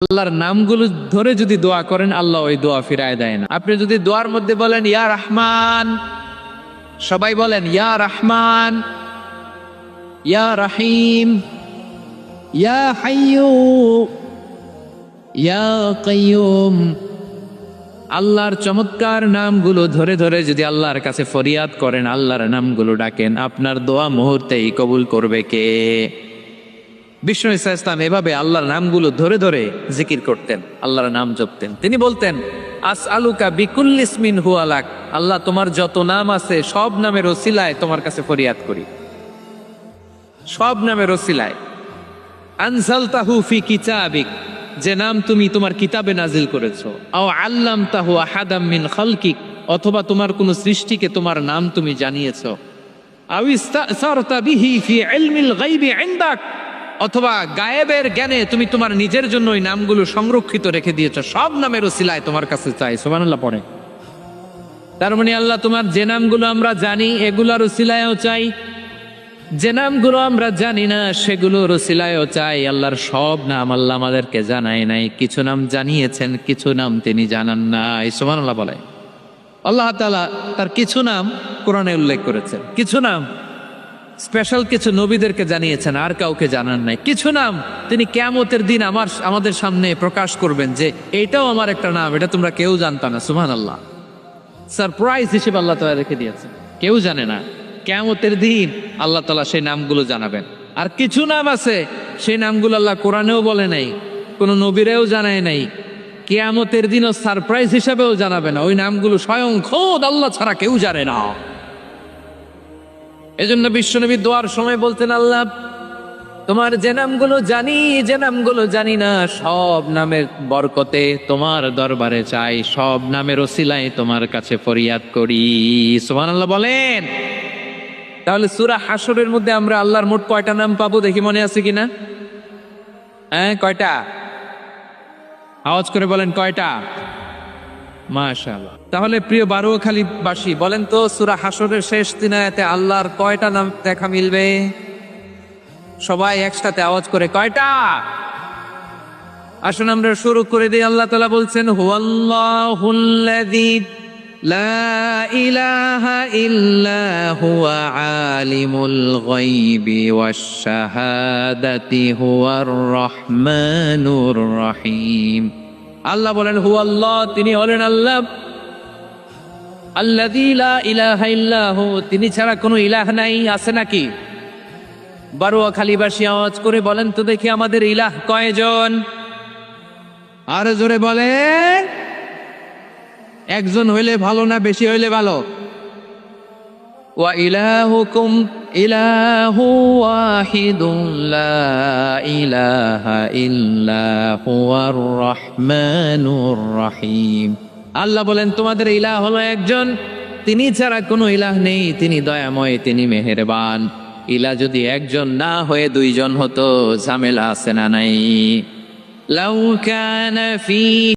আল্লাহর নামগুলো ধরে যদি দোয়া করেন আল্লাহ ওই দোয়া ফিরায় দেয় না। আপনি যদি দোয়ার মধ্যে বলেন ইয়া রহমান, সবাই বলেন ইয়া রহমান, ইয়া রহিম, ইয়া হাইয়্যু, ইয়া কাইয়্যুম, আল্লাহর চমৎকার নামগুলো ধরে ধরে যদি আল্লাহর কাছে ফরিয়াদ করেন, আল্লাহর নামগুলো ডাকেন, আপনার দোয়া মুহূর্তেই কবুল করবে কে? বিষ্ণু ঈসা ইসলাম এভাবে আল্লাহর নামগুলো ধরে ধরে জিকির করতেন, আল্লাহর নাম জপতেন। তিনি বলতেন আসআলুকা বিকুল্লি ইসমিন হুয়া লাক, আল্লাহ তোমার যত নাম আছে সব নামের ওসিলায় তোমার কাছে ফরিয়াদ করি, সব নামের ওসিলায়। আনজালতাহু ফি কিতাবিক, যে নাম তুমি তোমার কিতাবে নাজিল করেছো। আও আল্লামতাহু আহাদাম মিন খালকিক, অথবা তোমার কোন সৃষ্টিকে তোমার নাম তুমি জানিয়েছো। আও ইস্তাসারতা বিহি ফি ইলমিল গায়বি ইনদাক, অথবা গায়েবের জ্ঞানে তুমি তোমার নিজের জন্য ওই নামগুলো সংরক্ষিত রেখে দিয়েছো। সব নামের ওসিলায় তোমার কাছে চাই। সুবহানাল্লাহ পড়ে। তার মানে আল্লাহ তোমার যে নামগুলো আমরা জানি এগুলোর ওসিলায়ও চাই, যে নামগুলো আমরা জানি না সেগুলোর ওসিলায়ও চাই। আল্লাহর সব নাম আল্লাহ আমাদেরকে জানায় নাই, কিছু নাম জানিয়েছেন, কিছু নাম তিনি জানান নাই। সুবহানাল্লাহ বলে। আল্লাহ তাআলা তার কিছু নাম কোরআনে উল্লেখ করেছেন, কিছু নাম স্পেশাল কিছু নবীদেরকে জানিয়েছেন, আর কাউকে জানান নাই। কিছু নাম তিনি কিয়ামতের দিন আমাদের সামনে প্রকাশ করবেন যে এটাও আমার একটা নাম, এটা তোমরা কেউ জানতা না। সুবহানাল্লাহ, সারপ্রাইজ হিসেবে আল্লাহ তাআলা রেখে দিয়েছেন, কেউ জানে না। কিয়ামতের দিন আল্লাহ তাআলা সেই নামগুলো জানাবেন। আর কিছু নাম আছে সেই নামগুলো আল্লাহ কোরআনেও বলে নাই, কোনো নবীরেও জানায় নাই, কিয়ামতের দিনও সারপ্রাইজ হিসেবেও জানাবে না। ওই নামগুলো স্বয়ং খোদ আল্লাহ ছাড়া কেউ জানে না। এজন্য বিশ্বনবী দোয়ার সময় বলতেন আল্লাহ তোমার যে নামগুলো জানি, যে নামগুলো জানি না, সব নামের বরকতে তোমার দরবারে চাই, সব নামের ওসিলায় তোমার কাছে ফরিয়াদ করি। সুবহানাল্লাহ বলেন। তাহলে সূরা হাশরের মধ্যে আমরা আল্লাহর মোট কয়টা নাম পাবো দেখি, মনে আছে কিনা? হ্যাঁ, কয়টা? আওয়াজ করে বলেন কয়টা? মাশাআল্লাহ। তাহলে প্রিয় বারুয়াখালীবাসী বলেন তো, সূরা হাশরের শেষ 3 আয়াতে আল্লাহর কয়টা নাম দেখা মিলবে? সবাই একসাথে আওয়াজ করে কয়টা? আসুন আমরা শুরু করে দিই। আল্লাহ তাআলা বলছেন হুয়াল্লাহুল্লাযী লা ইলাহা ইল্লা হুয়া আলিমুল গায়বি ওয়াশ শাহাদাতি হুয়ার রহমানুর রহিম। আল্লাহ বলেন হুয়াল্লাহ, তিনি হলেন আল্লাহ, আল্লাযী লা ইলাহা ইল্লাহু, তিনি ছাড়া কোনো ইলাহ নাই। আছে নাকি? বারুয়াখালীবাসী আওয়াজ করে বলেন তো দেখি আমাদের ইলাহ কয়জন? আর জোরে বলেন। একজন হইলে ভালো না বেশি হইলে ভালো? ওয়া ইলাহুকুম ইলাহু ওয়াহিদুন লা ইলাহা ইল্লা হুয়ার রহমানুর রহিম। আল্লাহ বলেন তোমাদের ইলাহ হলো একজন, তিনি ছাড়া কোনো ইলাহ নেই, তিনি দয়াময়, তিনি মেহেরবান। ইলাহ যদি একজন না হয়ে দুইজন হতো, ঝামেলা আছে না নাই? লাউ কানা ফি